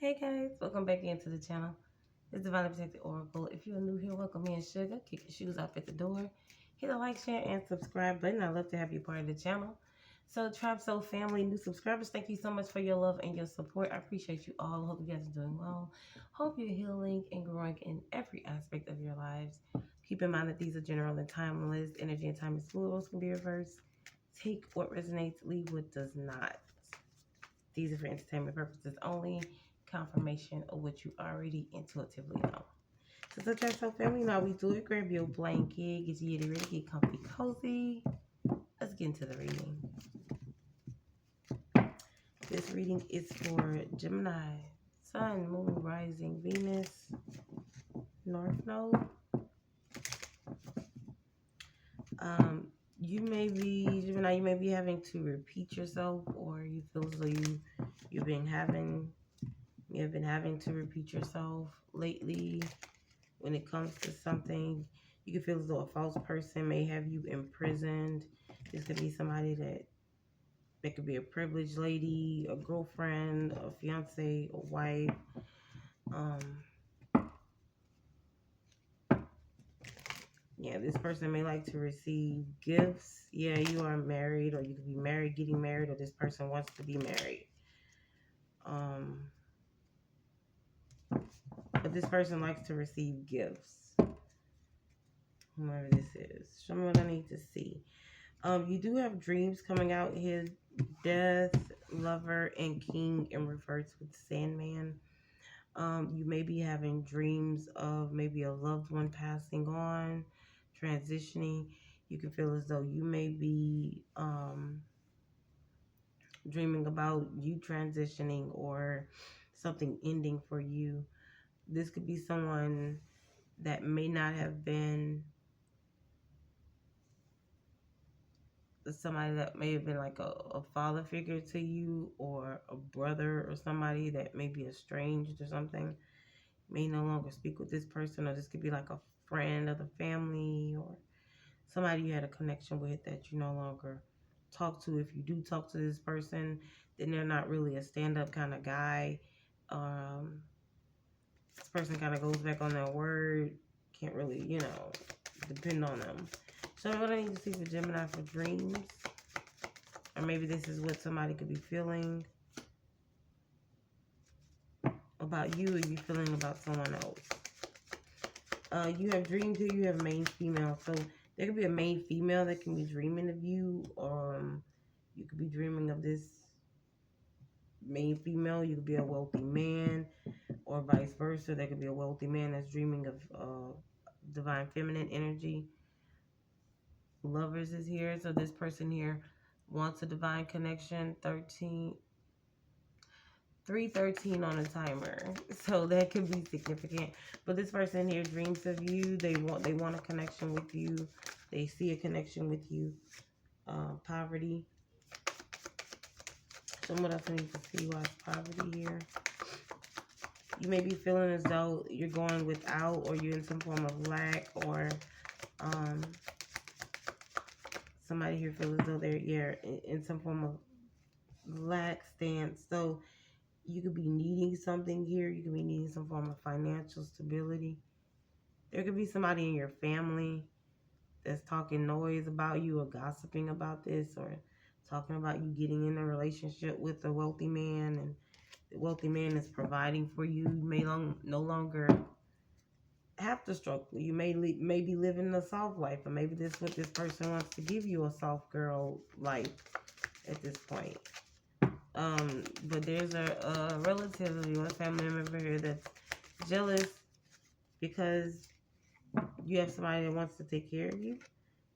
Hey guys, welcome back into the channel. It's Divinely Protected Oracle. If you're new here, welcome in, sugar. Kick your shoes off at the door. Hit the like, share, and subscribe button. I'd love to have you part of the channel. So, Tribe Soul family, new subscribers, thank you so much for your love and your support. I appreciate you all. Hope you guys are doing well. Hope you're healing and growing in every aspect of your lives. Keep in mind that these are general and timeless. Energy and time is fluid. Rules can be reversed. Take what resonates, leave what does not. These are for entertainment purposes only. Confirmation of what you already intuitively know. So, so family, now we do it. Grab your blanket, get you ready, get comfy, cozy. Let's get into the reading. This reading is for Gemini, Sun, Moon, Rising, Venus, North Node. You may be Gemini. You may be having to repeat yourself, or you feel as though you have been having to repeat yourself lately. When it comes to something, you can feel as though a false person may have you imprisoned. This could be somebody that could be a privileged lady, a girlfriend, a fiance, a wife. Yeah, this person may like to receive gifts. Yeah, you are married, or you could be married, getting married, or this person wants to be married. But this person likes to receive gifts. Whoever this is. Show me what I need to see. You do have dreams coming out here. Death, Lover, and King in reverse with Sandman. You may be having dreams of maybe a loved one passing on, transitioning. You can feel as though you may be dreaming about you transitioning or something ending for you. This could be someone that may not have been somebody that may have been like a father figure to you, or a brother, or somebody that may be estranged or something, may no longer speak with this person. Or this could be like a friend of the family, or somebody you had a connection with that you no longer talk to. If you do talk to this person, then they're not really a stand-up kind of guy. This person kind of goes back on their word. Can't really, depend on them. So what I need to see for Gemini for dreams, or maybe this is what somebody could be feeling about you, or you feeling about someone else. You have dreams here. You have main female. So there could be a main female that can be dreaming of you. You could be dreaming of this main female. You could be a wealthy man, or vice versa. There could be a wealthy man that's dreaming of divine feminine energy. Lovers is here. So this person here wants a divine connection. 313 on a timer, so that could be significant. But this person here dreams of you. They want a connection with you. They see a connection with you. Poverty. So what else I need to see? Why is poverty here? You may be feeling as though you're going without, or you're in some form of lack, or somebody here feels as though they're in some form of lack stance. So you could be needing something here. You could be needing some form of financial stability. There could be somebody in your family that's talking noise about you, or gossiping about this, or talking about you getting in a relationship with a wealthy man, and the wealthy man is providing for you. You may no longer have to struggle. You may be living a soft life, or maybe this is what this person wants to give you, a soft girl life at this point. But there's a relative or a family member here that's jealous because you have somebody that wants to take care of you.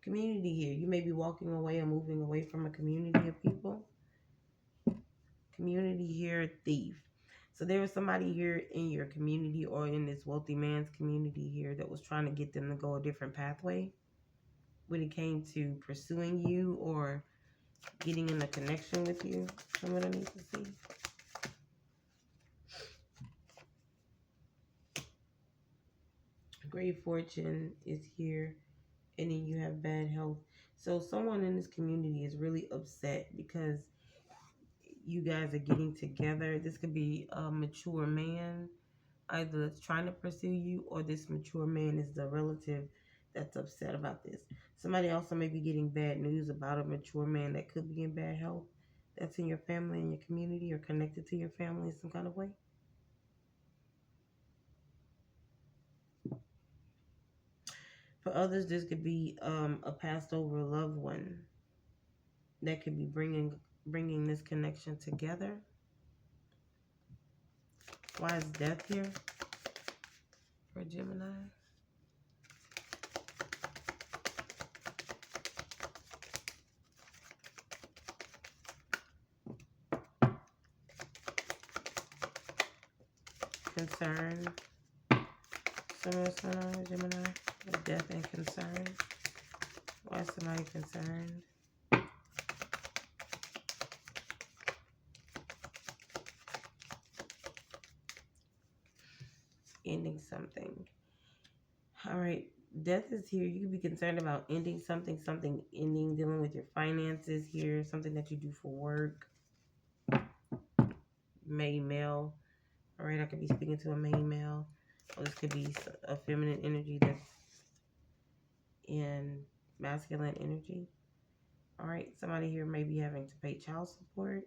Community here. You may be walking away or moving away from a community of people. Community here, thief. So there was somebody here in your community, or in this wealthy man's community here, that was trying to get them to go a different pathway when it came to pursuing you or getting in a connection with you. Someone I need to see. Great fortune is here, and then you have bad health. So someone in this community is really upset because you guys are getting together. This could be a mature man, either that's trying to pursue you, or this mature man is the relative that's upset about this. Somebody also may be getting bad news about a mature man that could be in bad health, that's in your family, in your community, or connected to your family in some kind of way. For others, this could be a passed over loved one that could be bringing this connection together. Why is death here for Gemini? Concern. Some of what's going on with Gemini. Death and concern. Why is somebody concerned? Ending something. All right. Death is here. You could be concerned about ending something, ending, dealing with your finances here, something that you do for work. May male. All right. I could be speaking to a May male. Or this could be a feminine energy that's in masculine energy. All right. Somebody here may be having to pay child support.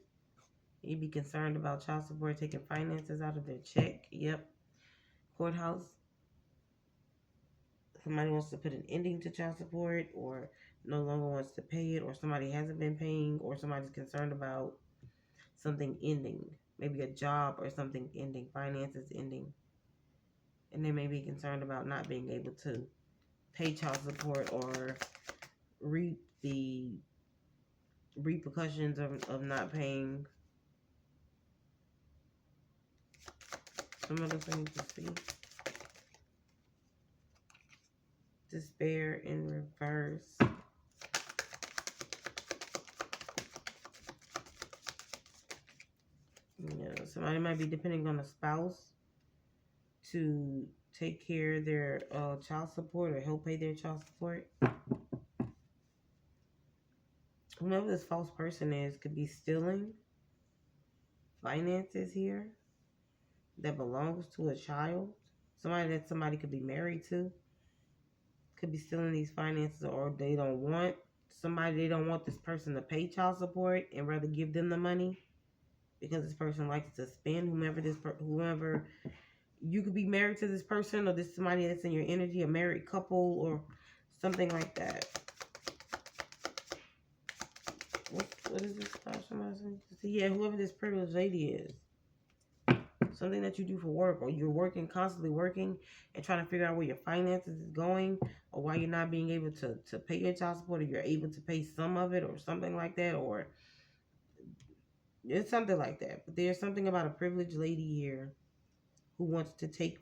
You'd be concerned about child support taking finances out of their check. Yep. Courthouse. Somebody wants to put an ending to child support, or no longer wants to pay it, or somebody hasn't been paying, or somebody's concerned about something ending. Maybe a job or something ending, finances ending. And they may be concerned about not being able to pay child support or reap the repercussions of not paying. Some other things to see. Despair in reverse. Somebody might be depending on a spouse to take care of their child support or help pay their child support. Whoever this false person is could be stealing finances here that belongs to a child. Somebody that somebody could be married to could be stealing these finances, or they don't want this person to pay child support and rather give them the money because this person likes to spend. Whoever you could be married to this person, or this somebody that's in your energy, a married couple or something like that. What is this? Yeah, whoever this privileged lady is. Something that you do for work, or you're constantly working and trying to figure out where your finances is going, or why you're not being able to pay your child support, or you're able to pay some of it, or something like that, or it's something like that. But there's something about a privileged lady here who wants to take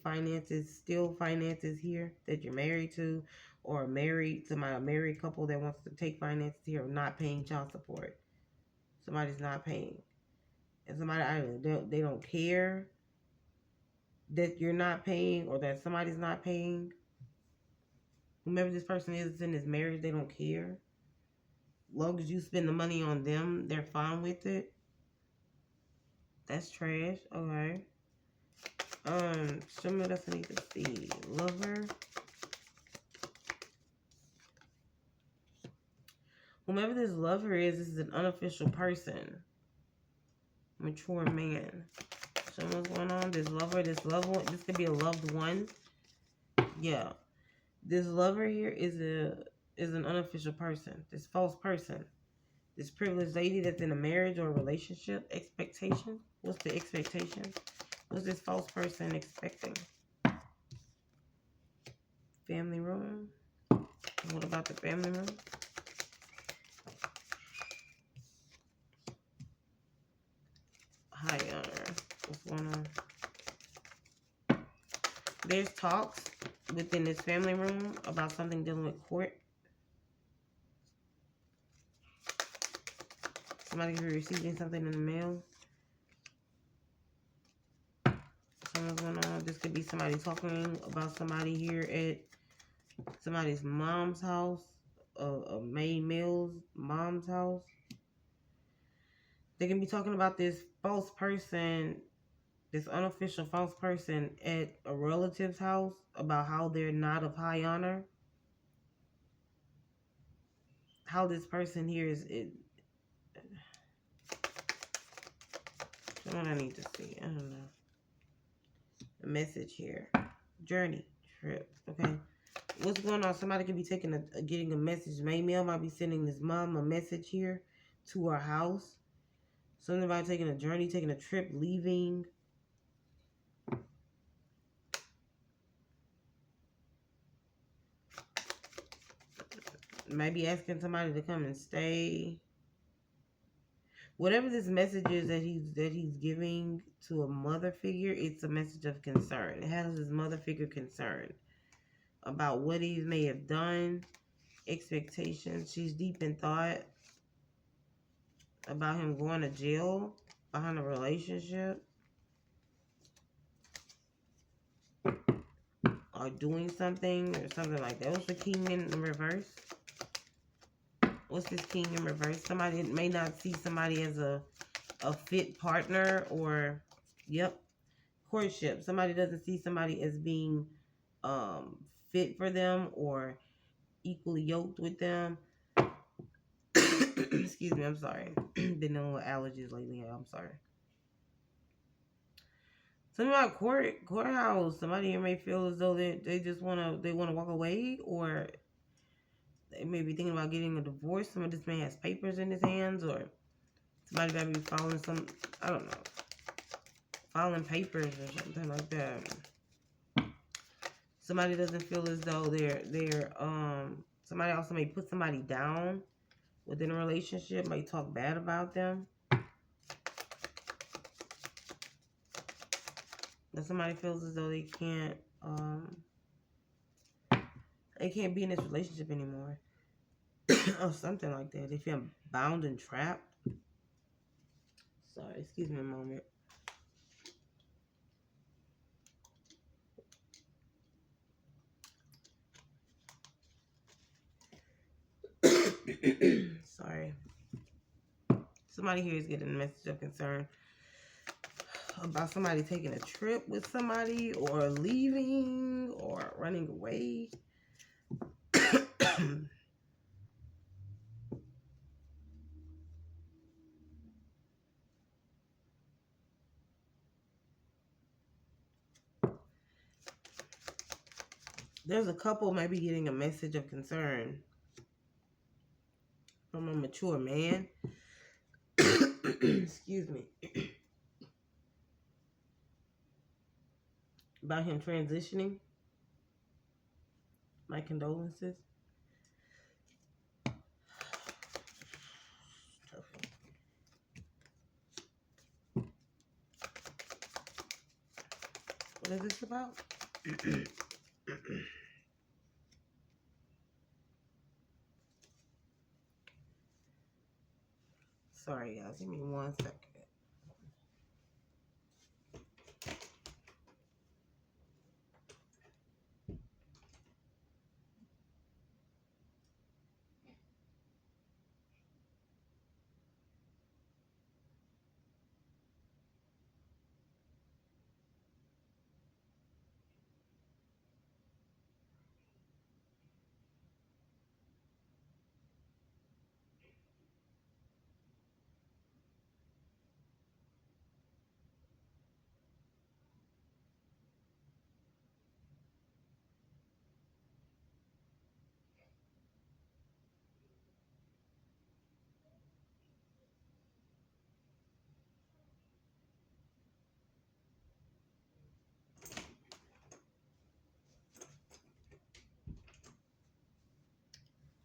steal finances here that you're married to, or a married couple that wants to take finances here, or not paying child support. Somebody's not paying. And somebody either they don't care that you're not paying, or that somebody's not paying. Whomever this person is in this marriage, they don't care. As long as you spend the money on them, they're fine with it. That's trash. Okay. Show me what else I need to see. Lover. Whomever this lover is, this is an unofficial person. Mature man. Show me what's going on. This lover, this loved one. This could be a loved one. Yeah. This lover here is an unofficial person. This false person. This privileged lady that's in a marriage or a relationship. Expectation. What's the expectation? What's this false person expecting? Family room. What about the family room? High honor. What's going on? There's talks within this family room about something dealing with court. Somebody who's receiving something in the mail. Something's going on. This could be somebody talking about somebody here at somebody's mom's house, May Mills' mom's house. They can be talking about this false person, this unofficial false person at a relative's house about how they're not of high honor. How this person here is it. What I need to see. I don't know. A message here. Journey. Trip. Okay. What's going on? Somebody could be getting a message. Mail might be sending this mom a message here to her house. Something about taking a journey, taking a trip, leaving. Maybe asking somebody to come and stay. Whatever this message is that he's giving to a mother figure, it's a message of concern. It has his mother figure concerned about what he may have done, expectations. She's deep in thought about him going to jail behind a relationship or doing something or something like that. What's the king in reverse? What's this king in reverse? Somebody may not see somebody as a fit partner or, yep, courtship. Somebody doesn't see somebody as being fit for them or equally yoked with them. Excuse me, I'm sorry. Been dealing with allergies lately. I'm sorry. Something about courthouse. Somebody here may feel as though they just wanna walk away, or they may be thinking about getting a divorce. Some of this man has papers in his hands, or somebody might be filing some, I don't know, filing papers or something like that. Somebody doesn't feel as though they're somebody also may put somebody down within a relationship, may talk bad about them. That somebody feels as though they can't be in this relationship anymore. Or something like that. They feel bound and trapped. Sorry, excuse me a moment. Sorry. Somebody here is getting a message of concern about somebody taking a trip with somebody or leaving or running away. There's a couple maybe getting a message of concern from a mature man. Excuse me. About him transitioning. My condolences. What is this about? Sorry, guys. Give me 1 second.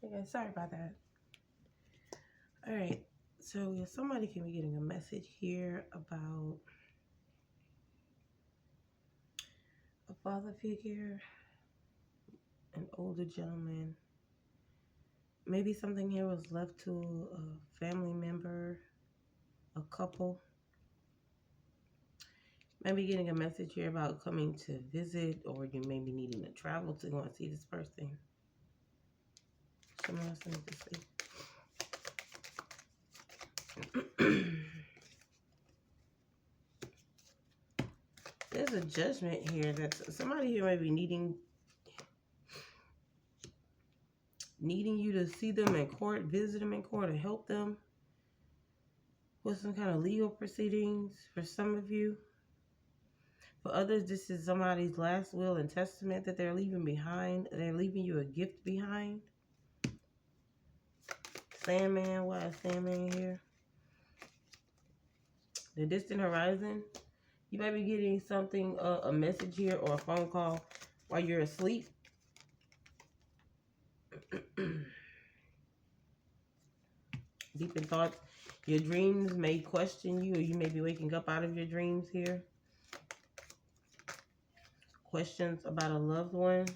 Okay, sorry about that. Alright, so yeah, somebody can be getting a message here about a father figure, an older gentleman. Maybe something here was left to a family member, a couple. Maybe getting a message here about coming to visit, or you may be needing to travel to go and see this person. Someone else needs to see. There's a judgment here that somebody here might be needing you to see them in court, visit them in court, or help them with some kind of legal proceedings for some of you. For others, this is somebody's last will and testament that they're leaving behind. They're leaving you a gift behind. Sandman, why is Sandman here? The distant horizon. You might be getting something, a message here or a phone call while you're asleep. Deep in thoughts. Your dreams may question you, or you may be waking up out of your dreams here. Questions about a loved one.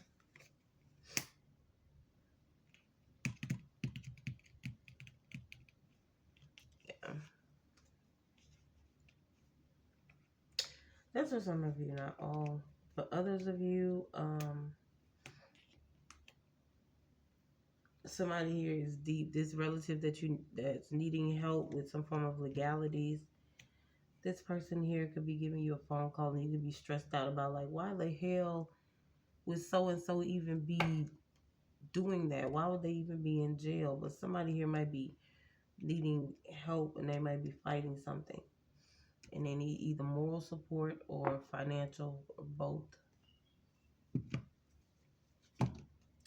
Yeah. That's for some of you, not all. For others of you, somebody here is deep. This relative that's needing help with some form of legalities. This person here could be giving you a phone call and you could be stressed out about, like, why the hell would so-and-so even be doing that? Why would they even be in jail? But somebody here might be needing help and they might be fighting something. And they need either moral support or financial or both.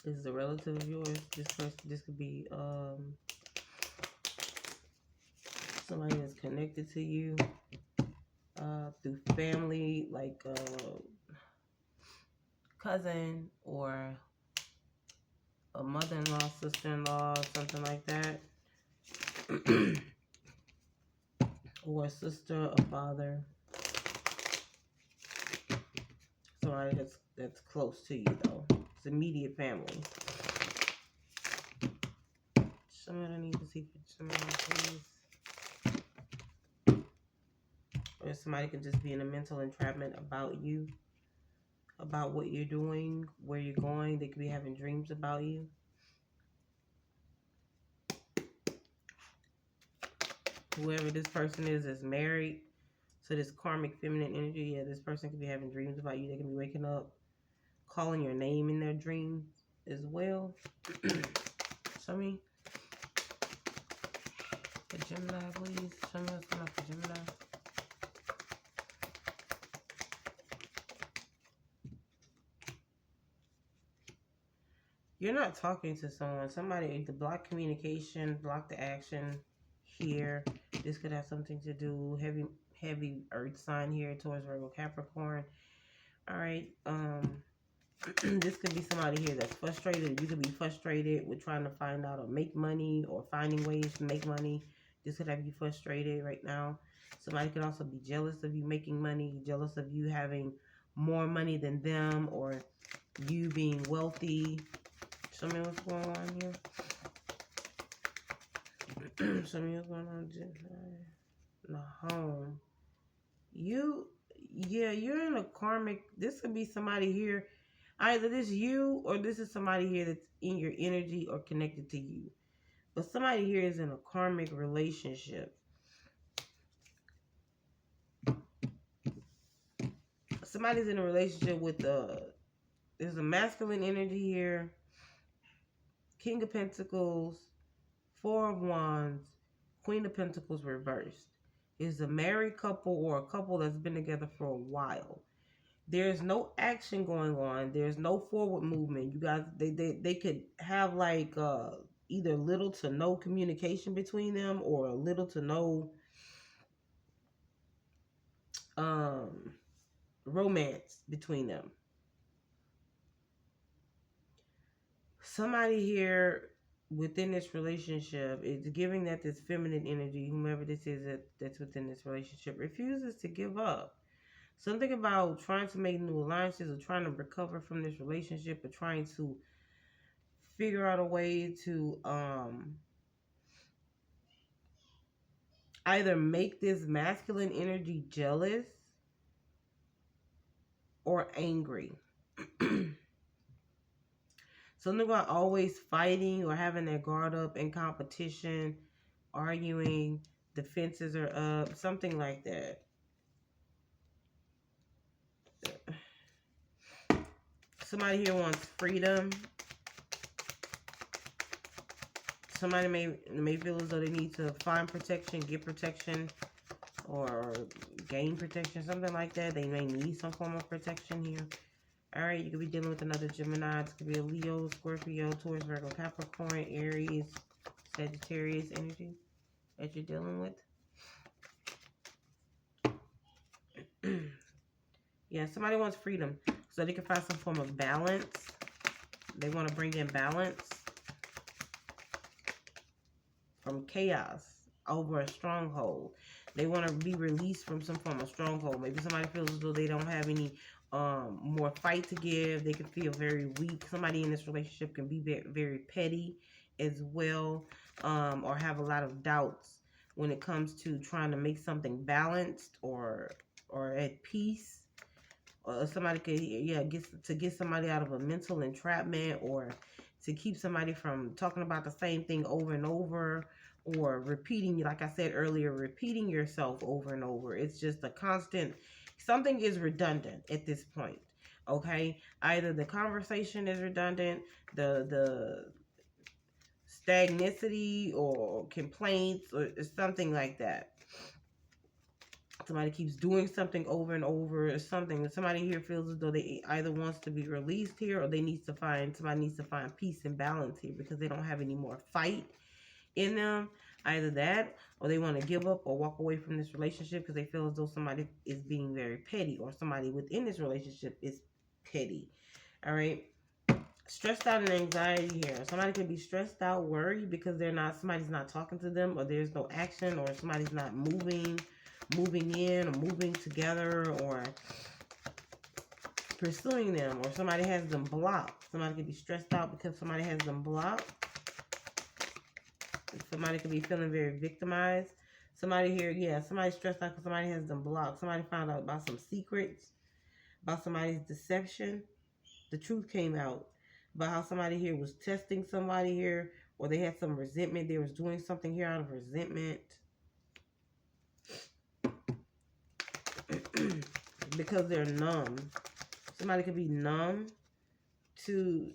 This is a relative of yours. This could be somebody that's connected to you through family, like cousin or a mother-in-law, sister-in-law, something like that. Or a sister, a father. Somebody that's close to you, though. It's immediate family. Somebody I need to see for somebody, please. Or somebody could just be in a mental entrapment about you, about what you're doing, where you're going. They could be having dreams about you. Whoever this person is married. So this karmic feminine energy, yeah, this person could be having dreams about you. They can be waking up, calling your name in their dreams as well. Show me. For Gemini, please. Show me what's going on for Gemini. You're not talking to someone. Somebody, the block communication, block the action here. This could have something to do, heavy earth sign here towards Virgo Capricorn. All right. This could be somebody here that's frustrated. You could be frustrated with trying to find out or make money or finding ways to make money. This could have you frustrated right now. Somebody could also be jealous of you making money, jealous of you having more money than them, or you being wealthy. Show me what's going on here. Show me what's going on in the home. You're in a karmic. This could be somebody here. Either this you or this is somebody here that's in your energy or connected to you. But somebody here is in a karmic relationship. Somebody's in a relationship with there's a masculine energy here. King of Pentacles, Four of Wands, Queen of Pentacles reversed. Is a married couple or a couple that's been together for a while. There's no action going on. There's no forward movement. You guys, they could have like either little to no communication between them or little to no romance between them. Somebody here within this relationship is giving that this feminine energy, whomever this is that's within this relationship, refuses to give up. Something about trying to make new alliances or trying to recover from this relationship or trying to figure out a way to either make this masculine energy jealous or angry. Something about always fighting or having their guard up in competition, arguing, defenses are up, something like that. Somebody here wants freedom. Somebody may feel as though they need to find protection, get protection, or gain protection, something like that. They may need some form of protection here. Alright, you could be dealing with another Gemini. It could be a Leo, Scorpio, Taurus, Virgo, Capricorn, Aries, Sagittarius energy that you're dealing with. Yeah, somebody wants freedom so they can find some form of balance. They want to bring in balance from chaos over a stronghold. They want to be released from some form of stronghold. Maybe somebody feels as though they don't have any more fight to give. They can feel very weak. Somebody in this relationship can be very, very petty as well, or have a lot of doubts when it comes to trying to make something balanced or at peace. Somebody could, get somebody out of a mental entrapment, or to keep somebody from talking about the same thing over and over, or repeating, like I said earlier, repeating yourself over and over. It's just a constant, something is redundant at this point, okay? Either the conversation is redundant, the stagnicity or complaints, or something like that. Somebody keeps doing something over and over, or something. Somebody here feels as though they either wants to be released here, or somebody needs to find peace and balance here because they don't have any more fight in them. Either that, or they want to give up or walk away from this relationship because they feel as though somebody is being very petty, or somebody within this relationship is petty. All right. Stressed out and anxiety here. Somebody can be stressed out, worried because somebody's not talking to them, or there's no action, or somebody's not moving in, or moving together, or pursuing them, or somebody has them blocked. Somebody could be stressed out because somebody has them blocked. Somebody could be feeling very victimized. Somebody here, somebody's stressed out because somebody has them blocked. Somebody found out about some secrets, about somebody's deception. The truth came out about how somebody here was testing somebody here, or they had some resentment. They was doing something here out of resentment. Because they're numb. Somebody could be numb to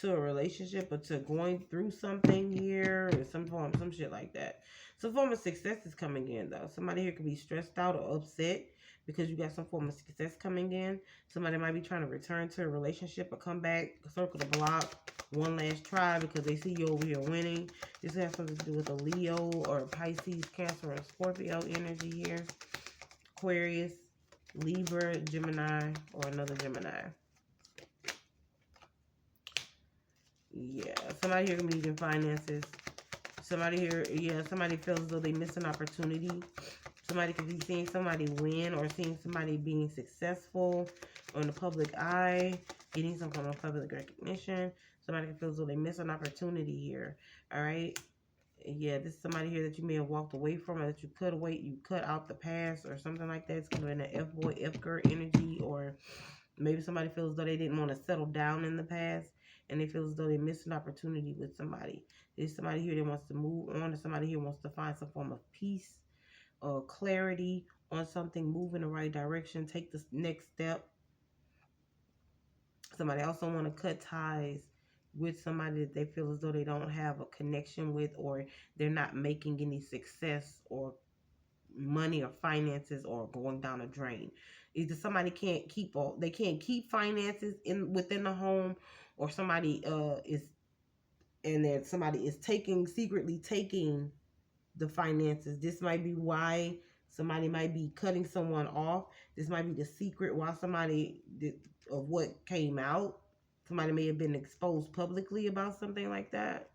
a relationship, or to going through something here, or some shit like that. Some form of success is coming in, though. Somebody here could be stressed out or upset because you got some form of success coming in. Somebody might be trying to return to a relationship or come back, circle the block, one last try because they see you over here winning. This has something to do with a Leo or a Pisces, Cancer, or Scorpio energy here. Aquarius, Libra, Gemini, or another Gemini. Yeah, somebody here can be in finances. Somebody here, somebody feels as though they miss an opportunity. Somebody could be seeing somebody win, or seeing somebody being successful on the public eye, getting some kind of public recognition. Somebody could feel as though they miss an opportunity here. All right. Yeah, this is somebody here that you may have walked away from, or that you cut out the past, or something like that. It's kind of in an F-boy, F-girl energy, or maybe somebody feels as though they didn't want to settle down in the past, and they feel as though they missed an opportunity with somebody. There's somebody here that wants to move on, or somebody here wants to find some form of peace or clarity on something, move in the right direction, take the next step. Somebody also want to cut ties with somebody that they feel as though they don't have a connection with, or they're not making any success or money or finances, or going down a drain. Either somebody can't keep finances within the home, or somebody somebody is secretly taking the finances. This might be why somebody might be cutting someone off. This might be the secret why of what came out. Somebody may have been exposed publicly about something like that.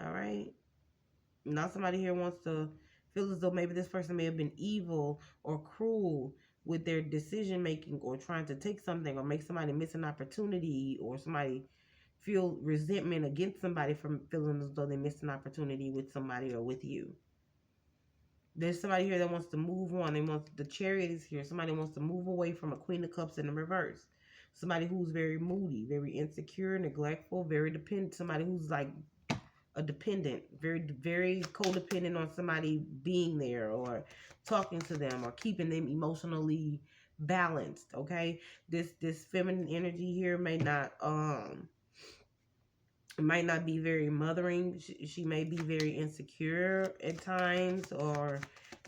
All right. Now somebody here wants to feel as though maybe this person may have been evil or cruel with their decision making, or trying to take something, or make somebody miss an opportunity, or somebody feel resentment against somebody from feeling as though they missed an opportunity with somebody or with you. There's somebody here that wants to move on. The Chariot is here. Somebody wants to move away from a Queen of Cups in the reverse. Somebody who's very moody, very insecure, neglectful, very dependent. Somebody who's like a dependent, very, very codependent on somebody being there, or talking to them, or keeping them emotionally balanced, okay? This feminine energy here might not be very mothering. She may be very insecure at times, or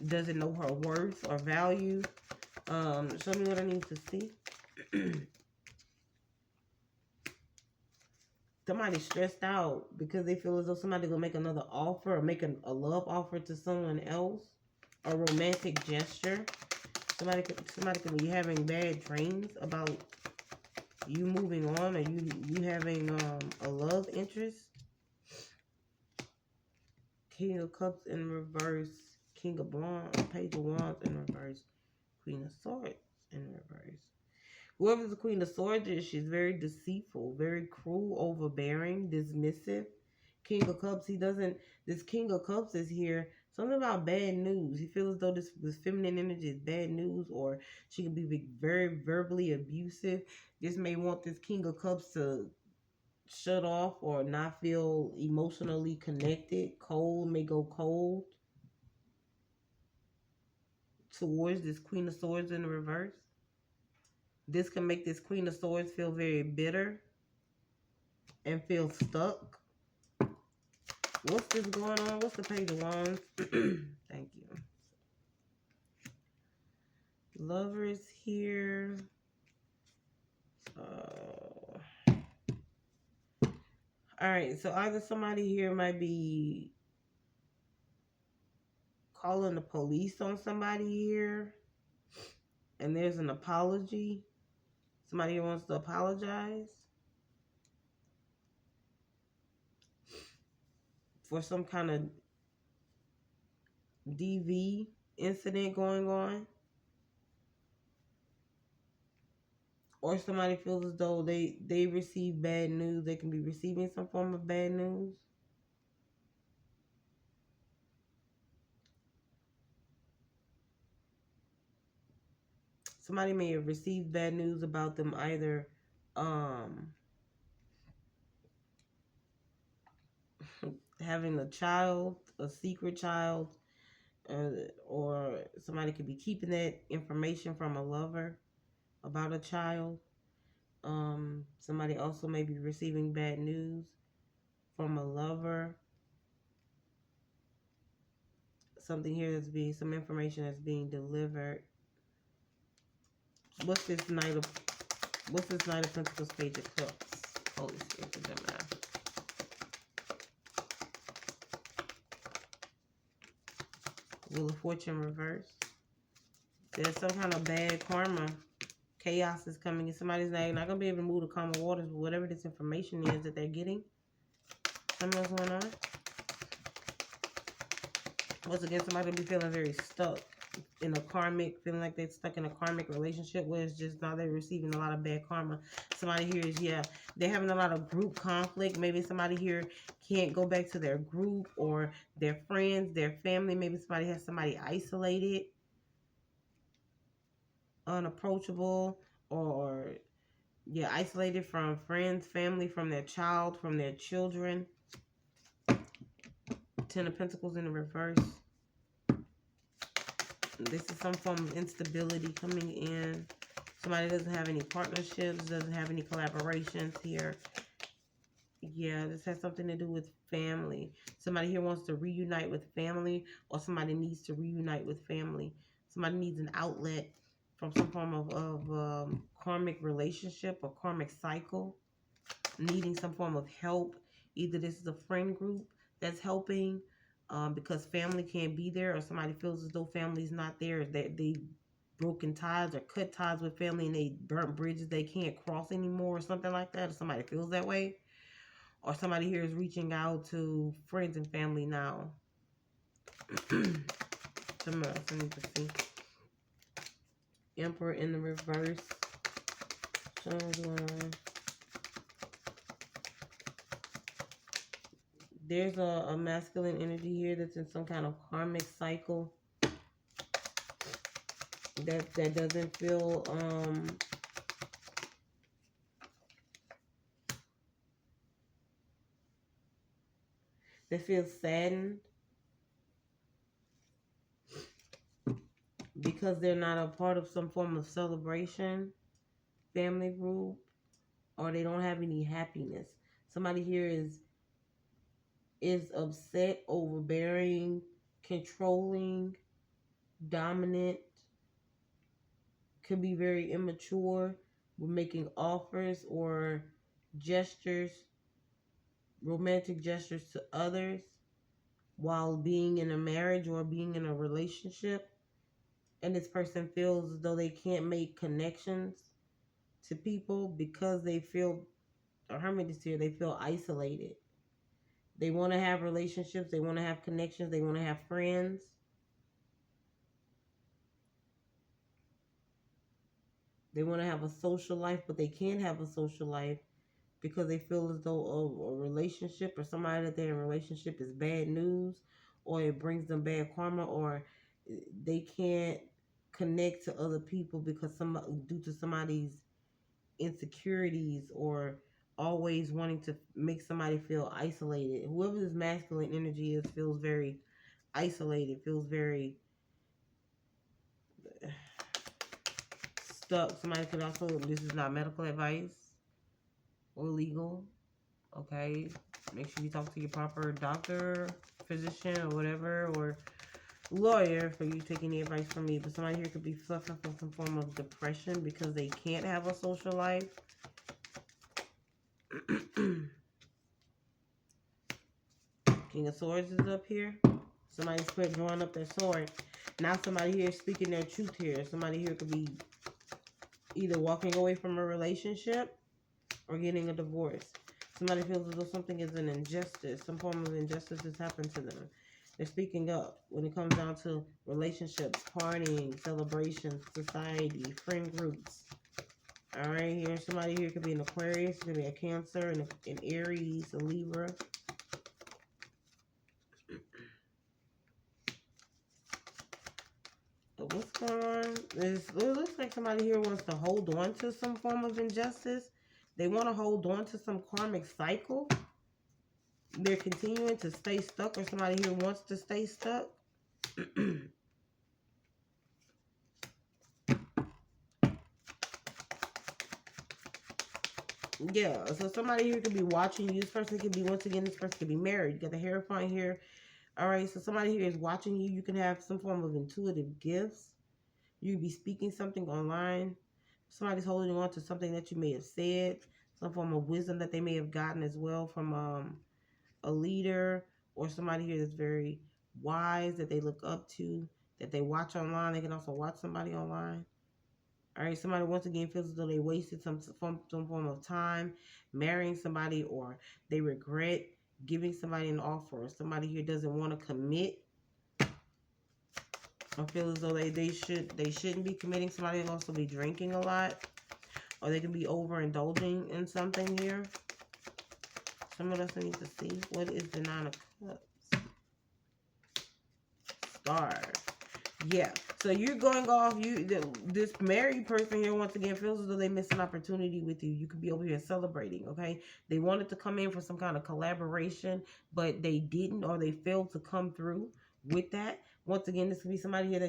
doesn't know her worth or value. Show me what I need to see. Somebody's stressed out because they feel as though somebody gonna make another offer, or make a love offer to someone else, a romantic gesture. Somebody could be having bad dreams about you moving on, or you having a love interest. King of Cups in reverse, King of Wands, Page of Wands in reverse, Queen of Swords in reverse. Whoever the Queen of Swords is, she's very deceitful, very cruel, overbearing, dismissive. King of Cups, this King of Cups is here. Something about bad news. He feels as though this feminine energy is bad news, or she can be very verbally abusive. This may want this King of Cups to shut off or not feel emotionally connected. Cold, may go cold towards this Queen of Swords in the reverse. This can make this Queen of Swords feel very bitter and feel stuck. What's this going on? What's the Page of Wands? Thank you. Lovers here. Alright, so either somebody here might be calling the police on somebody here, and there's an apology. Somebody here wants to apologize for some kind of DV incident going on. Or somebody feels as though they receive bad news. They can be receiving some form of bad news. Somebody may have received bad news about them either having a child, a secret child, or somebody could be keeping that information from a lover about a child. Somebody also may be receiving bad news from a lover. Something here some information that's being delivered. What's this Knight of Pentacles, Page of Cups? Holy Spirit for Gemini. Wheel of Fortune reverse. There's some kind of bad karma. Chaos is coming in. Somebody's not going to be able to move the calm waters, but whatever this information is that they're getting. Something else going on. Once again, somebody will be feeling very stuck in a karmic, feeling like they're stuck in a karmic relationship where it's just now they're receiving a lot of bad karma. Somebody here is, they're having a lot of group conflict. Maybe somebody here can't go back to their group or their friends, their family. Maybe somebody has somebody isolated, unapproachable, or isolated from friends, family, from their child, from their children. Ten of Pentacles in the reverse. This is some form of instability coming in. Somebody doesn't have any partnerships, doesn't have any collaborations here. Yeah, this has something to do with family. Somebody here wants to reunite with family, or somebody needs to reunite with family. Somebody needs an outlet from some form of karmic relationship or karmic cycle, needing some form of help. Either this is a friend group that's helping because family can't be there, or somebody feels as though family's not there, that they broken ties or cut ties with family and they burnt bridges they can't cross anymore, or something like that, or somebody feels that way. Or somebody here is reaching out to friends and family now. Something else I need to see. Emperor in the reverse. There's a masculine energy here that's in some kind of karmic cycle that doesn't feel that feels saddened because because they're not a part of some form of celebration, family group, or they don't have any happiness. Somebody here is upset, overbearing, controlling, dominant, could be very immature with making offers or gestures, romantic gestures to others while being in a marriage or being in a relationship. And this person feels as though they can't make connections to people because they feel, or Hermit is here, they feel isolated. They want to have relationships, they want to have connections, they want to have friends. They want to have a social life, but they can't have a social life because they feel as though a relationship or somebody that they're in a relationship is bad news, or it brings them bad karma, or they can't connect to other people because due to somebody's insecurities or always wanting to make somebody feel isolated. Whoever this masculine energy is feels very isolated, feels very stuck. Somebody could also, this is not medical advice or legal, okay? Make sure you talk to your proper doctor, physician, or whatever, or lawyer for you take any advice from me. But somebody here could be suffering from some form of depression because they can't have a social life. King of Swords is up here. Somebody's drawing up their sword. Now somebody here is speaking their truth here. Somebody here could be either walking away from a relationship or getting a divorce. Somebody feels as though something is an injustice. Some form of injustice has happened to them. They're speaking up when it comes down to relationships, partying, celebrations, society, friend groups. All right, here somebody here could be an Aquarius, could be a Cancer, an Aries, a Libra. But what's going on? It looks like somebody here wants to hold on to some form of injustice. They want to hold on to some karmic cycle. They're continuing to stay stuck, or somebody here wants to stay stuck. Yeah, so somebody here could be watching you. This person could be, once again, this person could be married. You got the Hierophant here. All right, so somebody here is watching you. You can have some form of intuitive gifts. You could be speaking something online. Somebody's holding on to something that you may have said. Some form of wisdom that they may have gotten as well from a leader or somebody here that's very wise that they look up to, that they watch online. They can also watch somebody online. All right, somebody once again feels as though they wasted some form of time marrying somebody, or they regret giving somebody an offer. Somebody here doesn't want to commit, or feel as though they shouldn't be committing. Somebody can also be drinking a lot, or they can be overindulging in something here. Someone else needs to see what is the Nine of Cups. Stars. Yeah, so you're going off. This married person here once again feels as though they missed an opportunity with you. You could be over here celebrating, okay? They wanted to come in for some kind of collaboration, but they didn't, or they failed to come through with that. Once again, this could be somebody here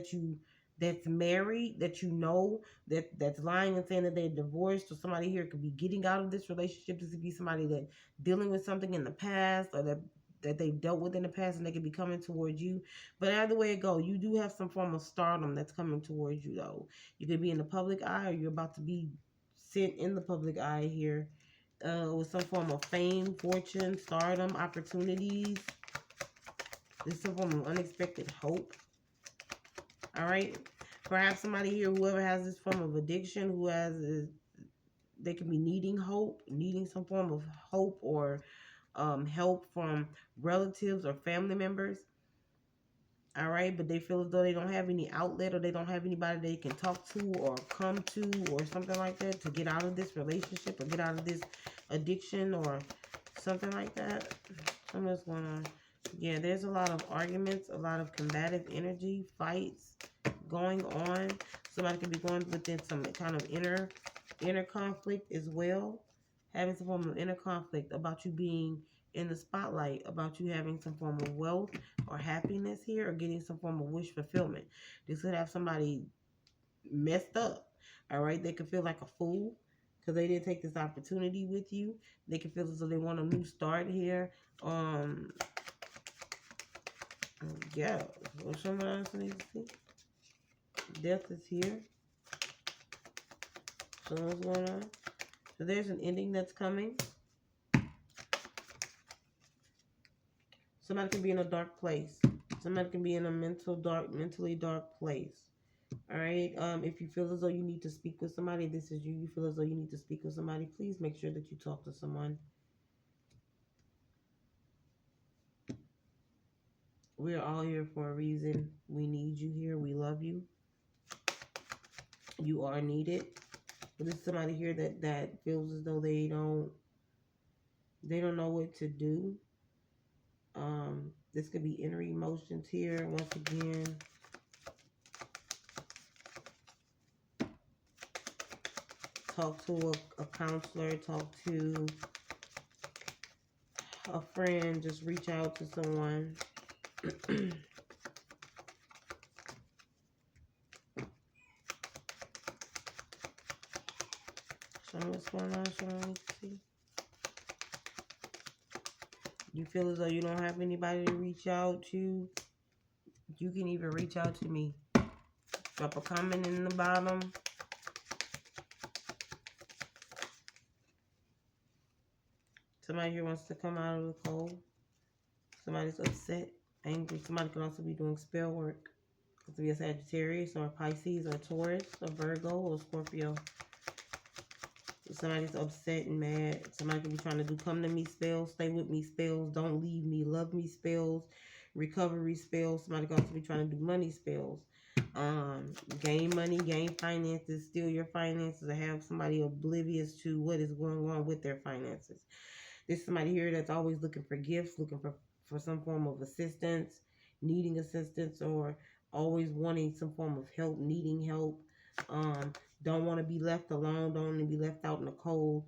that's married, that you know, that's lying and saying that they're divorced, or somebody here could be getting out of this relationship. This could be somebody that dealing with something in the past, or that they've dealt with in the past, and they could be coming towards you. But either way it go, you do have some form of stardom that's coming towards you, though. You could be in the public eye, or you're about to be sent in the public eye here with some form of fame, fortune, stardom, opportunities. There's some form of unexpected hope. All right? Perhaps somebody here, whoever has this form of addiction, they can be needing hope, needing some form of hope, or help from relatives or family members. All right, but they feel as though they don't have any outlet, or they don't have anybody they can talk to or come to or something like that to get out of this relationship or get out of this addiction or something like that. What's going on? Yeah, there's a lot of arguments, a lot of combative energy, fights going on. Somebody could be going within some kind of inner conflict as well, having some form of inner conflict about you being in the spotlight, about you having some form of wealth or happiness here, or getting some form of wish fulfillment. This could have somebody messed up. All right, they could feel like a fool because they didn't take this opportunity with you. They can feel as though they want a new start here. Yeah. What someone else needs to see? Death is here. So what's going on? So there's an ending that's coming. Somebody can be in a dark place. Somebody can be in a mentally dark place. All right. If you feel as though you need to speak with somebody, this is you. You feel as though you need to speak with somebody, please make sure that you talk to someone. We're all here for a reason. We need you here. We love you. You are needed. But there's somebody here that feels as though they don't know what to do. This could be inner emotions here once again. Talk to a counselor, talk to a friend, just reach out to someone. Show me what's going on, show me what you see. You feel as though you don't have anybody to reach out to. You can even reach out to me. Drop a comment in the bottom. Somebody here wants to come out of the cold. Somebody's upset, angry. Somebody could also be doing spell work. It could be a Sagittarius or a Pisces or a Taurus, a Virgo or a Scorpio. Somebody's upset and mad. Somebody could be trying to do come to me spells, stay with me spells, don't leave me, love me spells, recovery spells. Somebody could also be trying to do money spells. Gain money, gain finances, steal your finances, or have somebody oblivious to what is going on with their finances. There's somebody here that's always looking for gifts, looking for some form of assistance, needing assistance, or always wanting some form of help, needing help. Don't want to be left alone, don't want to be left out in the cold.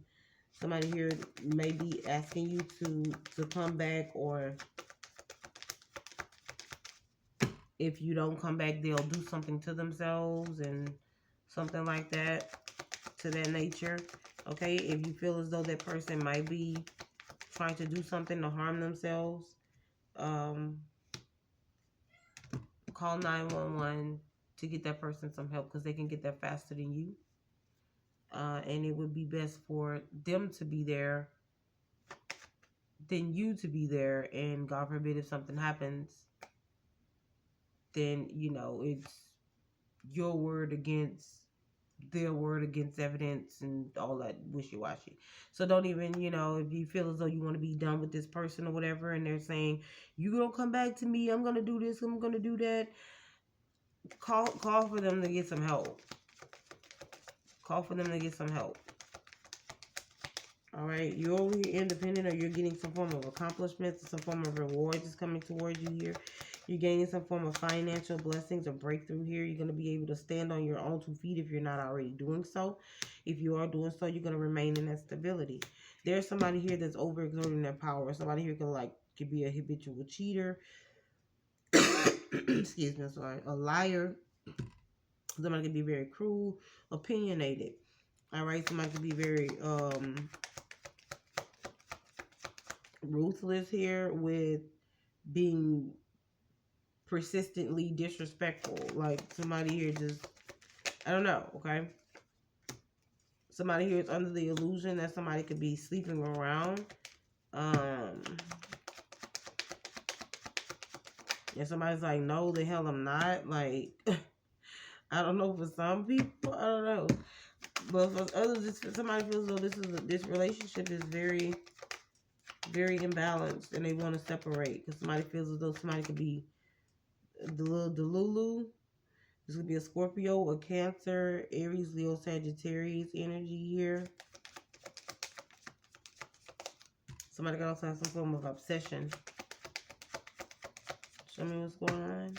Somebody here may be asking you to come back, or if you don't come back, they'll do something to themselves and something like that, to that nature. Okay, if you feel as though that person might be trying to do something to harm themselves, call 911 to get that person some help, because they can get there faster than you. And it would be best for them to be there than you to be there. And God forbid if something happens, then, you know, it's your word against their word against evidence and all that wishy-washy. So don't even, you know, if you feel as though you want to be done with this person or whatever, and they're saying, you don't come back to me, I'm going to do this, I'm going to do that, call for them to get some help. Call for them to get some help. All right, you're over here independent, or you're getting some form of accomplishments, some form of rewards is coming towards you here. You're gaining some form of financial blessings or breakthrough here. You're going to be able to stand on your own 2 feet if you're not already doing so. If you are doing so, you're going to remain in that stability. There's somebody here that's overexerting their power. Somebody here could be a habitual cheater. Excuse me, I'm sorry. A liar. Somebody could be very cruel, opinionated. All right, somebody could be very ruthless here with being persistently disrespectful. Like somebody here just, I don't know, okay? Somebody here is under the illusion that somebody could be sleeping around. And somebody's like, no, the hell I'm not. Like, I don't know, for some people, I don't know. But for others, somebody feels as though this relationship is very, very imbalanced, and they want to separate. Because somebody feels as though somebody could be Delulu. This could be a Scorpio, a Cancer, Aries, Leo, Sagittarius energy here. Somebody could also have some form of obsession. Show me what's going on.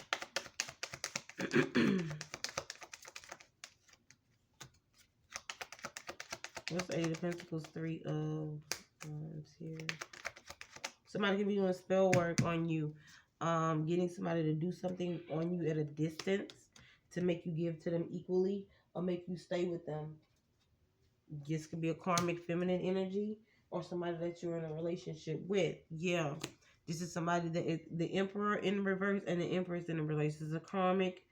What's 8 of Pentacles, 3 of Wands here. Somebody could be doing spell work on you. Getting somebody to do something on you at a distance. to make you give to them equally or make you stay with them. This could be a karmic feminine energy or somebody that you're in a relationship with. Yeah. This is somebody that is the emperor in reverse and the empress in the relationship. This is a karmic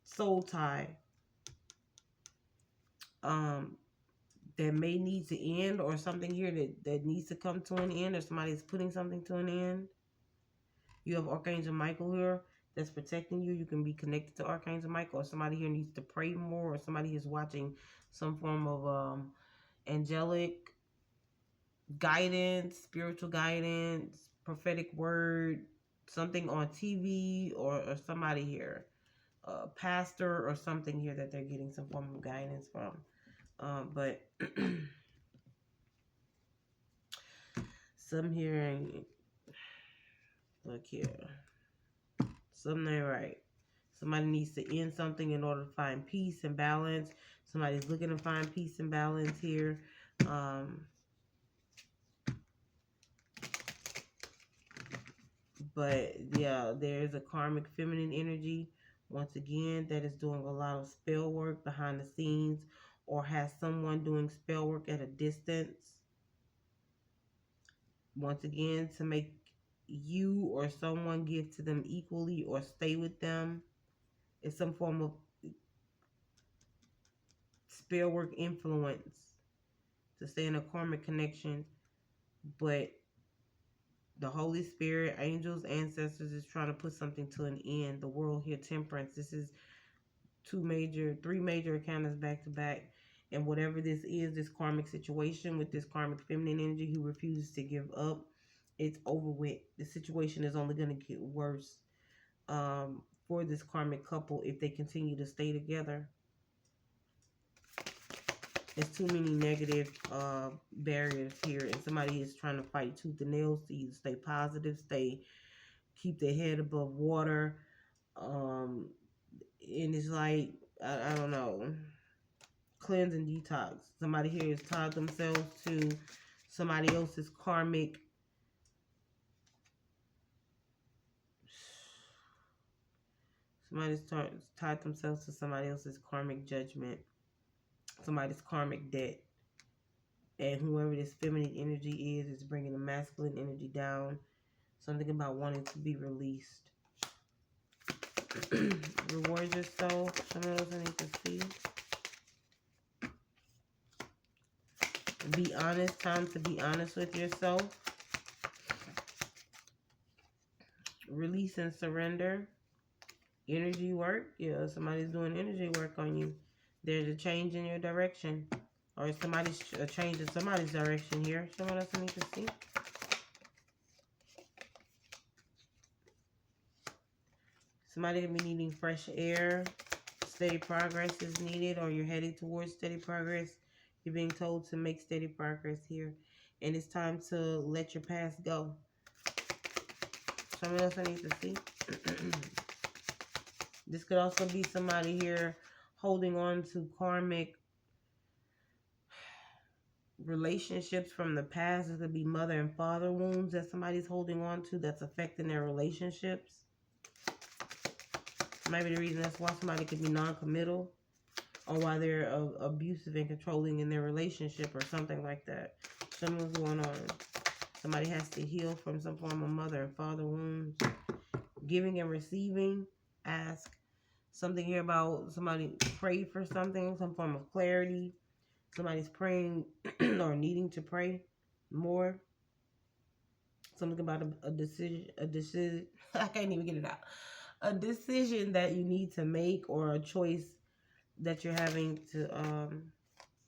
soul tie. That may need to end, or something here that needs to come to an end, or somebody's putting something to an end. You have Archangel Michael here that's protecting you. You can be connected to Archangel Michael, or somebody here needs to pray more, or somebody is watching some form of angelic guidance, spiritual guidance, prophetic word, something on TV, or somebody here, a pastor or something here that they're getting some form of guidance from. But some here ain't, look here, something ain't right. Somebody needs to end something in order to find peace and balance. Somebody's looking to find peace and balance here. But yeah, there's a karmic feminine energy, once again, that is doing a lot of spell work behind the scenes, or has someone doing spell work at a distance. Once again, to make you or someone give to them equally or stay with them. It's some form of spell work influence to stay in a karmic connection. But the Holy Spirit, angels, ancestors is trying to put something to an end. The world here, temperance. This is three major encounters back to back. And whatever this is, this karmic situation with this karmic feminine energy who refuses to give up, it's over with. The situation is only going to get worse for this karmic couple if they continue to stay together. There's too many negative barriers here, and somebody is trying to fight tooth and nails to either stay positive, keep their head above water. And it's like, I don't know, cleanse and detox. Somebody here has tied themselves to somebody else's karmic tied themselves to somebody else's karmic judgment, somebody's karmic debt. And whoever this feminine energy is bringing the masculine energy down. Something about wanting to be released. Reward your soul. Someone else I need to see. Be honest. Time to be honest with yourself. Release and surrender. Energy work. Yeah, somebody's doing energy work on you. There's a change in your direction. Or somebody's a change in somebody's direction here. Someone else I need to see. Somebody can be needing fresh air. Steady progress is needed, or you're heading towards steady progress. You're being told to make steady progress here. And it's time to let your past go. Someone else I need to see. This could also be somebody here holding on to karmic relationships from the past. It could be mother and father wounds that somebody's holding on to that's affecting their relationships. Maybe the reason that's why somebody could be non-committal, or why they're abusive and controlling in their relationship or something like that. Something's going on. Somebody has to heal from some form of mother and father wounds. Giving and receiving. Ask. Something here about somebody pray for something, some form of clarity. Somebody's praying or needing to pray more. Something about a decision. I can't even get it out. A decision that you need to make, or a choice that you're having to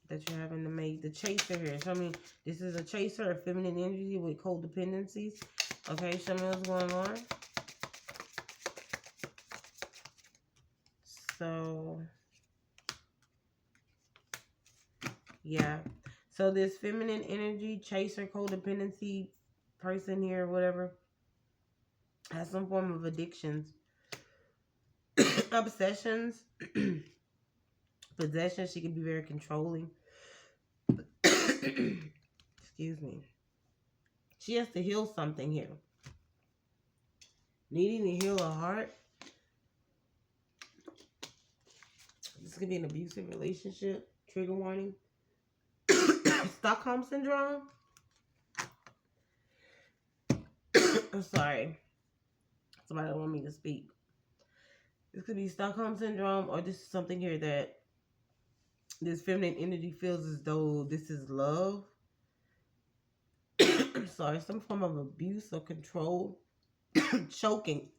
make. The chaser here. Show me, this is a chaser, a feminine energy with codependencies. Okay, show me what's going on. So yeah. So this feminine energy, chaser, codependency person here, whatever, has some form of addictions. Obsessions, possession. She can be very controlling. Excuse me. She has to heal something here. Needing to heal her heart. This could be an abusive relationship. Trigger warning. Stockholm Syndrome. I'm sorry. Somebody don't want me to speak. This could be Stockholm Syndrome, or this is something here that this feminine energy feels as though this is love. I'm sorry, some form of abuse or control. Choking.